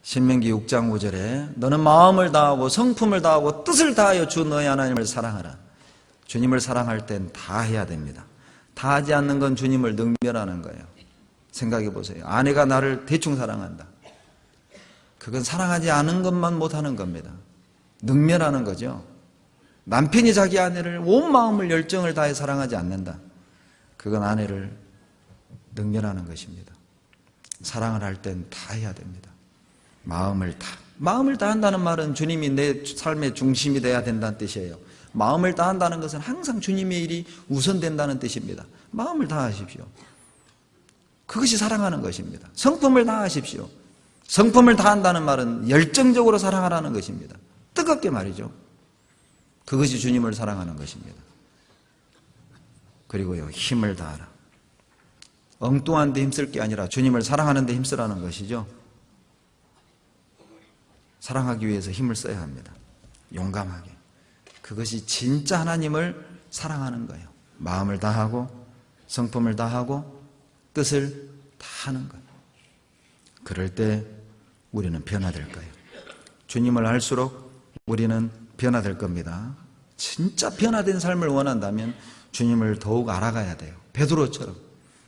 신명기 6장 5절에 너는 마음을 다하고 성품을 다하고 뜻을 다하여 주 너의 하나님을 사랑하라. 주님을 사랑할 땐 다 해야 됩니다. 다 하지 않는 건 주님을 능멸하는 거예요. 생각해 보세요. 아내가 나를 대충 사랑한다. 그건 사랑하지 않은 것만 못하는 겁니다. 능멸하는 거죠. 남편이 자기 아내를 온 마음을 열정을 다해 사랑하지 않는다. 그건 아내를 능멸하는 것입니다. 사랑을 할 땐 다 해야 됩니다. 마음을 다한다는 말은 주님이 내 삶의 중심이 돼야 된다는 뜻이에요. 마음을 다한다는 것은 항상 주님의 일이 우선된다는 뜻입니다. 마음을 다하십시오. 그것이 사랑하는 것입니다. 성품을 다하십시오. 성품을 다한다는 말은 열정적으로 사랑하라는 것입니다. 뜨겁게 말이죠. 그것이 주님을 사랑하는 것입니다. 그리고요, 힘을 다하라. 엉뚱한 데 힘쓸 게 아니라 주님을 사랑하는 데 힘쓰라는 것이죠. 사랑하기 위해서 힘을 써야 합니다. 용감하게. 그것이 진짜 하나님을 사랑하는 거예요. 마음을 다하고 성품을 다하고 뜻을 다하는 거예요. 그럴 때 우리는 변화될 거예요. 주님을 알수록 우리는 변화될 겁니다. 진짜 변화된 삶을 원한다면 주님을 더욱 알아가야 돼요. 베드로처럼.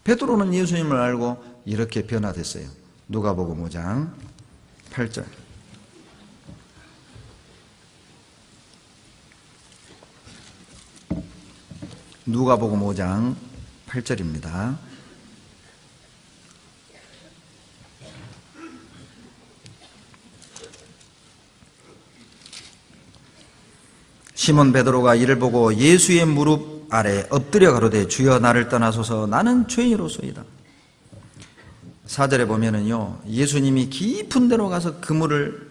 베드로는 예수님을 알고 이렇게 변화됐어요. 누가복음 5장 8절. 누가복음 5장 8절입니다. 시몬 베드로가 이를 보고 예수의 무릎 아래 엎드려 가로되 주여 나를 떠나소서 나는 죄인이로소이다. 4절에 보면은요, 예수님이 깊은 데로 가서 그물을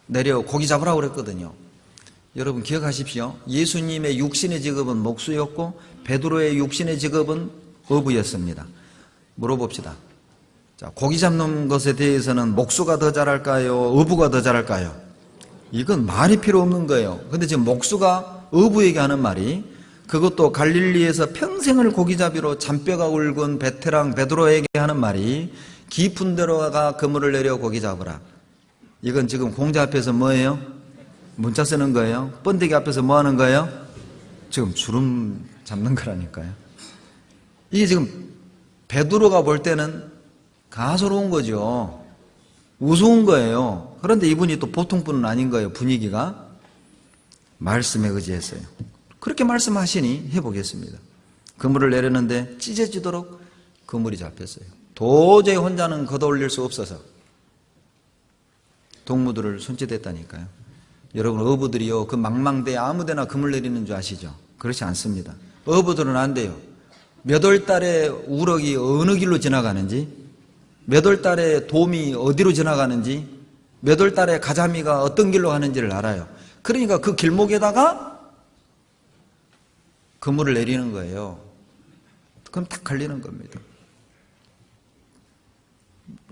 내려 고기 잡으라고 그랬거든요. 여러분 기억하십시오. 예수님의 육신의 직업은 목수였고 베드로의 육신의 직업은 어부였습니다. 물어봅시다. 자, 고기 잡는 것에 대해서는 목수가 더 잘할까요? 어부가 더 잘할까요? 이건 말이 필요 없는 거예요. 근데 지금 목수가 어부에게 하는 말이, 그것도 갈릴리에서 평생을 고기잡이로 잔뼈가 굵은 베테랑 베드로에게 하는 말이, 깊은 데로 가 그물을 내려 고기 잡으라. 이건 지금 공자 앞에서 뭐예요? 문자 쓰는 거예요? 번데기 앞에서 뭐 하는 거예요? 지금 주름 잡는 거라니까요. 이게 지금 베드로가 볼 때는 가소로운 거죠. 우스운 거예요. 그런데 이분이 또 보통 분은 아닌 거예요. 분위기가. 말씀에 의지했어요. 그렇게 말씀하시니 해보겠습니다. 그물을 내렸는데 찢어지도록 그물이 잡혔어요. 도저히 혼자는 걷어올릴 수 없어서 동무들을 손짓했다니까요. 여러분, 어부들이요, 그 망망대에 아무데나 그물 내리는 줄 아시죠? 그렇지 않습니다. 어부들은 안 돼요. 몇 월 달에 우럭이 어느 길로 지나가는지, 몇 월 달에 돔이 어디로 지나가는지, 몇 월 달에 가자미가 어떤 길로 가는지를 알아요. 그러니까 그 길목에다가 그물을 내리는 거예요. 그럼 딱 걸리는 겁니다.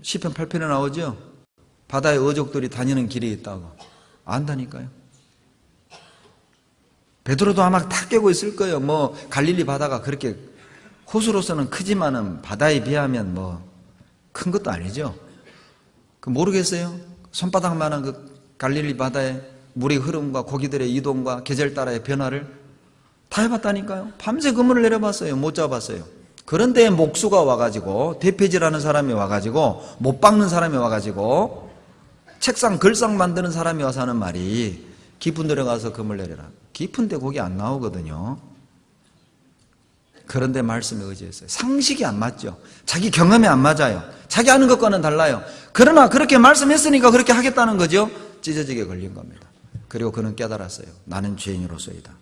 시편 8편에 나오죠? 바다의 어족들이 다니는 길이 있다고. 안다니까요. 베드로도 아마 다 깨고 있을 거예요. 뭐 갈릴리 바다가 그렇게 호수로서는 크지만은 바다에 비하면 뭐 큰 것도 아니죠. 그 모르겠어요? 손바닥만한 그 갈릴리 바다의 물의 흐름과 고기들의 이동과 계절 따라의 변화를 다 해봤다니까요. 밤새 그물을 내려봤어요. 못 잡았어요. 그런데 목수가 와가지고, 대패질하는 사람이 와가지고, 못 박는 사람이 와가지고, 책상 글상 만드는 사람이 와서 하는 말이, 깊은 데로 가서 그물 내려라. 깊은 데 고기 안 나오거든요. 그런데 말씀에 의지했어요. 상식이 안 맞죠. 자기 경험이 안 맞아요. 자기 아는 것과는 달라요. 그러나 그렇게 말씀했으니까 그렇게 하겠다는 거죠. 찢어지게 걸린 겁니다. 그리고 그는 깨달았어요. 나는 죄인으로서이다.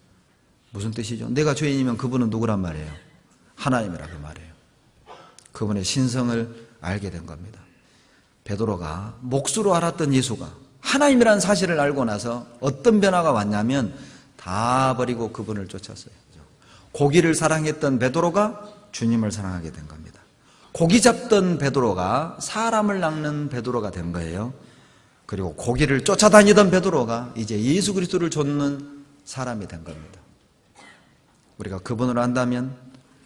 무슨 뜻이죠? 내가 죄인이면 그분은 누구란 말이에요? 하나님이라 그 말이에요. 그분의 신성을 알게 된 겁니다. 베드로가 목수로 알았던 예수가 하나님이라는 사실을 알고 나서 어떤 변화가 왔냐면 다 버리고 그분을 쫓았어요. 고기를 사랑했던 베드로가 주님을 사랑하게 된 겁니다. 고기 잡던 베드로가 사람을 낚는 베드로가 된 거예요. 그리고 고기를 쫓아다니던 베드로가 이제 예수 그리스도를 좇는 사람이 된 겁니다. 우리가 그분을 안다면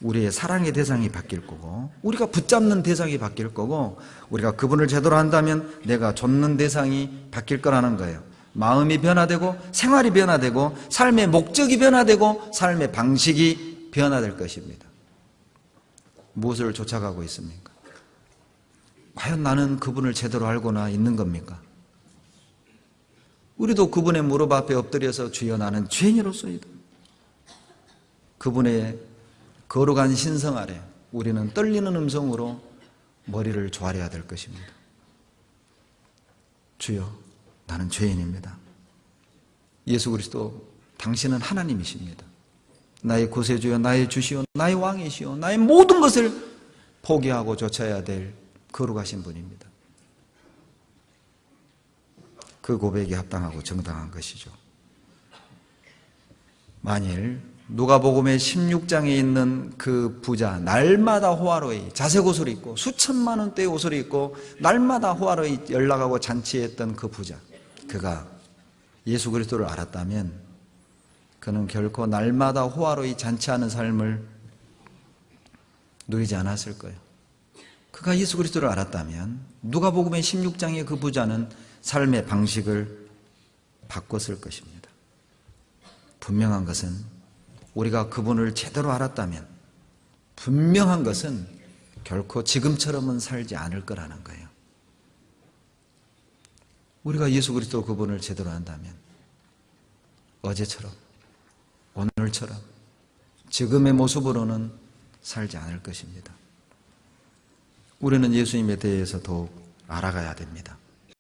우리의 사랑의 대상이 바뀔 거고, 우리가 붙잡는 대상이 바뀔 거고, 우리가 그분을 제대로 한다면 내가 좇는 대상이 바뀔 거라는 거예요. 마음이 변화되고, 생활이 변화되고, 삶의 목적이 변화되고, 삶의 방식이 변화될 것입니다. 무엇을 쫓아가고 있습니까? 과연 나는 그분을 제대로 알고나 있는 겁니까? 우리도 그분의 무릎 앞에 엎드려서 주여 나는 죄인으로소이다. 그분의 거룩한 신성 아래 우리는 떨리는 음성으로 머리를 조아려야 될 것입니다. 주여 나는 죄인입니다. 예수 그리스도 당신은 하나님이십니다. 나의 구세주여, 나의 주시오, 나의 왕이시오, 나의 모든 것을 포기하고 쫓아야 될 거룩하신 분입니다. 그 고백이 합당하고 정당한 것이죠. 만일 누가복음의 16장에 있는 그 부자, 날마다 호화로이 자색 옷을 입고 수천만 원대의 옷을 입고 날마다 호화로이 연락하고 잔치했던 그 부자, 그가 예수 그리스도를 알았다면 그는 결코 날마다 호화로이 잔치하는 삶을 누리지 않았을 거예요. 그가 예수 그리스도를 알았다면 누가복음의 16장의 그 부자는 삶의 방식을 바꿨을 것입니다. 분명한 것은 우리가 그분을 제대로 알았다면 분명한 것은 결코 지금처럼은 살지 않을 거라는 거예요. 우리가 예수 그리스도 그분을 제대로 안다면 어제처럼 오늘처럼 지금의 모습으로는 살지 않을 것입니다. 우리는 예수님에 대해서 더욱 알아가야 됩니다.